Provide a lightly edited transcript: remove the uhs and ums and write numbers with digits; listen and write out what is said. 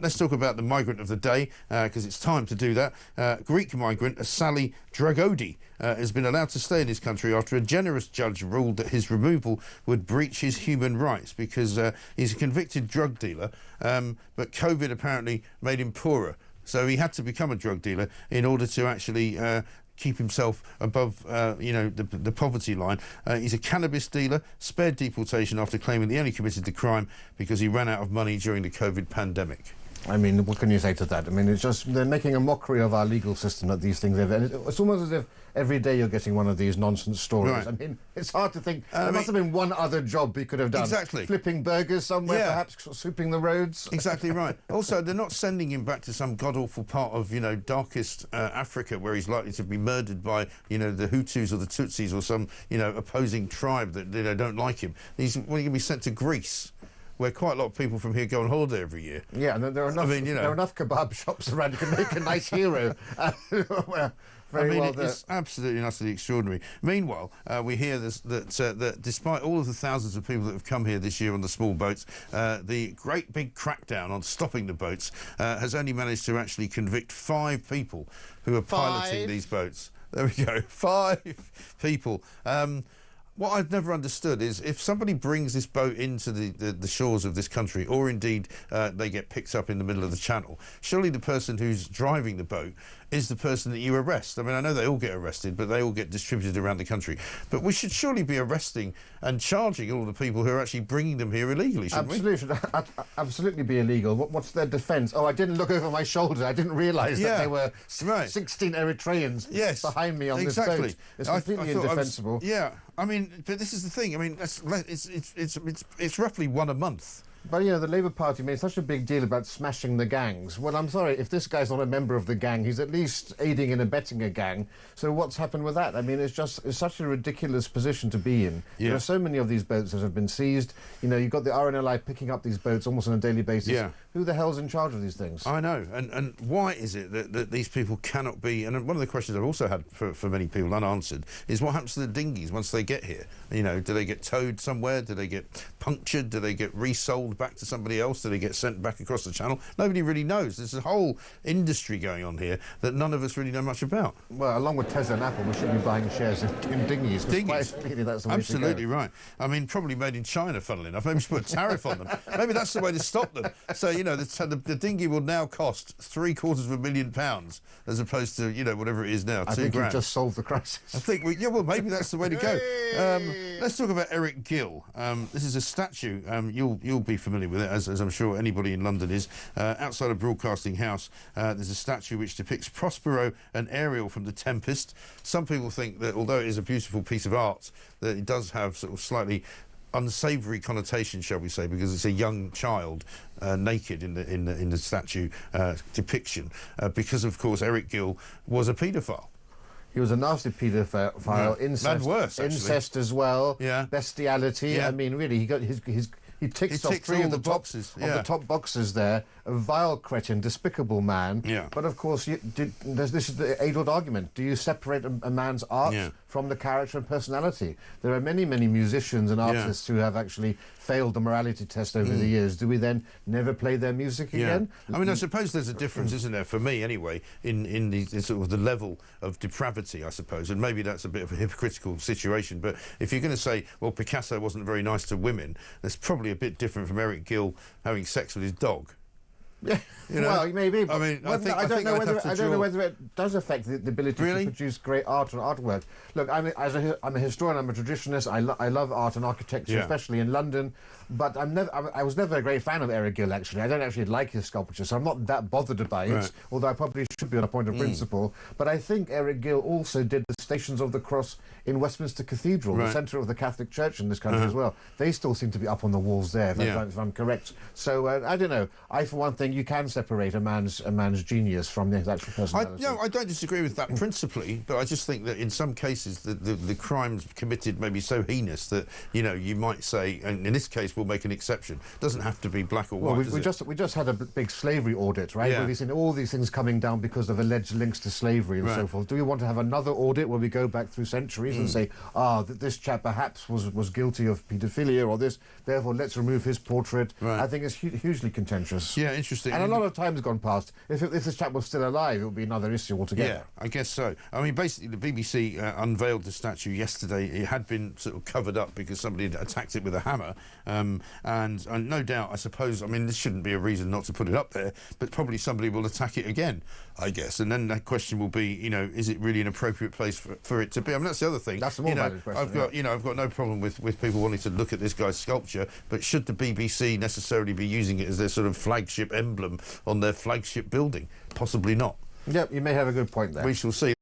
Let's talk about the migrant of the day, because it's time to do that. Greek migrant Sally Dragodi has been allowed to stay in his country after a generous judge ruled that his removal would breach his human rights because he's a convicted drug dealer, but COVID apparently made him poorer. So he had to become a drug dealer in order to actually keep himself above, the poverty line. He's a cannabis dealer, spared deportation after claiming he only committed the crime because he ran out of money during the COVID pandemic. I mean, what can you say to that? I mean, it's just, they're making a mockery of our legal system at these things. It's almost as if every day you're getting one of these nonsense stories. Right. I mean, it's hard to think. There must have been one other job he could have done. Exactly. Flipping burgers somewhere, perhaps sweeping the roads. Exactly right. Also, they're not sending him back to some god-awful part of, darkest Africa where he's likely to be murdered by, the Hutus or the Tutsis or some, opposing tribe that don't like him. He's going to be sent to Greece, where quite a lot of people from here go on holiday every year. Yeah, and there are enough, there are enough kebab shops around you can make a nice hero. It's absolutely and utterly extraordinary. Meanwhile, we hear that despite all of the thousands of people that have come here this year on the small boats, the great big crackdown on stopping the boats has only managed to actually convict 5 people who are piloting these boats. There we go, 5 people. What I've never understood is if somebody brings this boat into the shores of this country, or indeed they get picked up in the middle of the channel, surely the person who's driving the boat is the person that you arrest. I mean, I know they all get arrested, but they all get distributed around the country. But we should surely be arresting and charging all the people who are actually bringing them here illegally, shouldn't we? Absolutely, absolutely be illegal. What's their defence? Oh, I didn't look over my shoulder. I didn't realise that there were 16 Eritreans behind me on this boat. It's completely indefensible. I mean, but this is the thing. I mean, it's roughly one a month. But, the Labour Party made such a big deal about smashing the gangs. Well, I'm sorry, if this guy's not a member of the gang, he's at least aiding and abetting a gang. So what's happened with that? I mean, it's such a ridiculous position to be in. There are so many of these boats that have been seized. You've got the RNLI picking up these boats almost on a daily basis. Who the hell's in charge of these things? I know. And why is it that these people cannot be... And one of the questions I've also had for many people unanswered is what happens to the dinghies once they get here? Do they get towed somewhere? Do they get punctured? Do they get resold back to somebody else? Do they get sent back across the channel? Nobody really knows. There's a whole industry going on here that none of us really know much about. Well, along with Tesla and Apple, we should be buying shares in dinghies. Dinghies. That's the way Absolutely right. I mean, probably made in China, funnily enough. Maybe we should put a tariff on them. Maybe that's the way to stop them. So, the dinghy will now cost £750,000 as opposed to, whatever it is now, I think you've just solved the crisis. I think, well, maybe that's the way to go. Let's talk about Eric Gill. This is a statue. You'll be familiar with it, as I'm sure anybody in London is. Outside of Broadcasting House, there's a statue which depicts Prospero and Ariel from The Tempest. Some people think that, although it is a beautiful piece of art, that it does have sort of slightly unsavoury connotation, shall we say, because it's a young child naked in the statue depiction, because of course Eric Gill was a paedophile. He was a nasty paedophile, incest as well, bestiality. I mean, really, he ticks off 3 of the boxes. Of the top boxes there. A vile cretin, despicable man. But of course, this is the age-old argument. Do you separate a man's art from the character and personality? There are many, many musicians and artists who have actually failed the morality test over the years. Do we then never play their music again? I mean, I suppose there's a difference, isn't there, for me anyway, in the sort of the level of depravity, I suppose, and maybe that's a bit of a hypocritical situation, but if you're going to say, well, Picasso wasn't very nice to women, that's probably a bit different from Eric Gill having sex with his dog. Yeah, well, maybe. I mean, I don't know whether it does affect the ability to produce great art and artwork. Look, I'm a historian. I'm a traditionalist. I love art and architecture, especially in London. But I was never a great fan of Eric Gill. Actually, I don't actually like his sculpture, so I'm not that bothered by it. Although I probably should be on a point of principle. But I think Eric Gill also did the Stations of the Cross in Westminster Cathedral, the centre of the Catholic Church in this country as well. They still seem to be up on the walls there, if I'm correct. So I don't know. I, for one thing, you can separate a man's genius from his actual personality. I don't disagree with that principally, but I just think that in some cases the crimes committed may be so heinous that you might say, and in this case we'll make an exception. It doesn't have to be black or white. We just had a big slavery audit, right? Where we've seen all these things coming down because of alleged links to slavery and so forth. Do we want to have another audit where we go back through centuries and say, this chap perhaps was guilty of paedophilia or this, therefore let's remove his portrait? I think it's hugely contentious. Yeah, interesting. And a lot of time has gone past. If this chap was still alive, it would be another issue altogether. Yeah, I guess so. I mean, basically, the BBC unveiled the statue yesterday. It had been sort of covered up because somebody had attacked it with a hammer. And no doubt, I suppose, I mean, this shouldn't be a reason not to put it up there, but probably somebody will attack it again, I guess. And then that question will be, you know, is it really an appropriate place for it to be? I mean, that's the other thing. That's the more valid question. I've got no problem with people wanting to look at this guy's sculpture, but should the BBC necessarily be using it as their sort of flagship emblem on their flagship building? Possibly not. Yep, you may have a good point there. We shall see.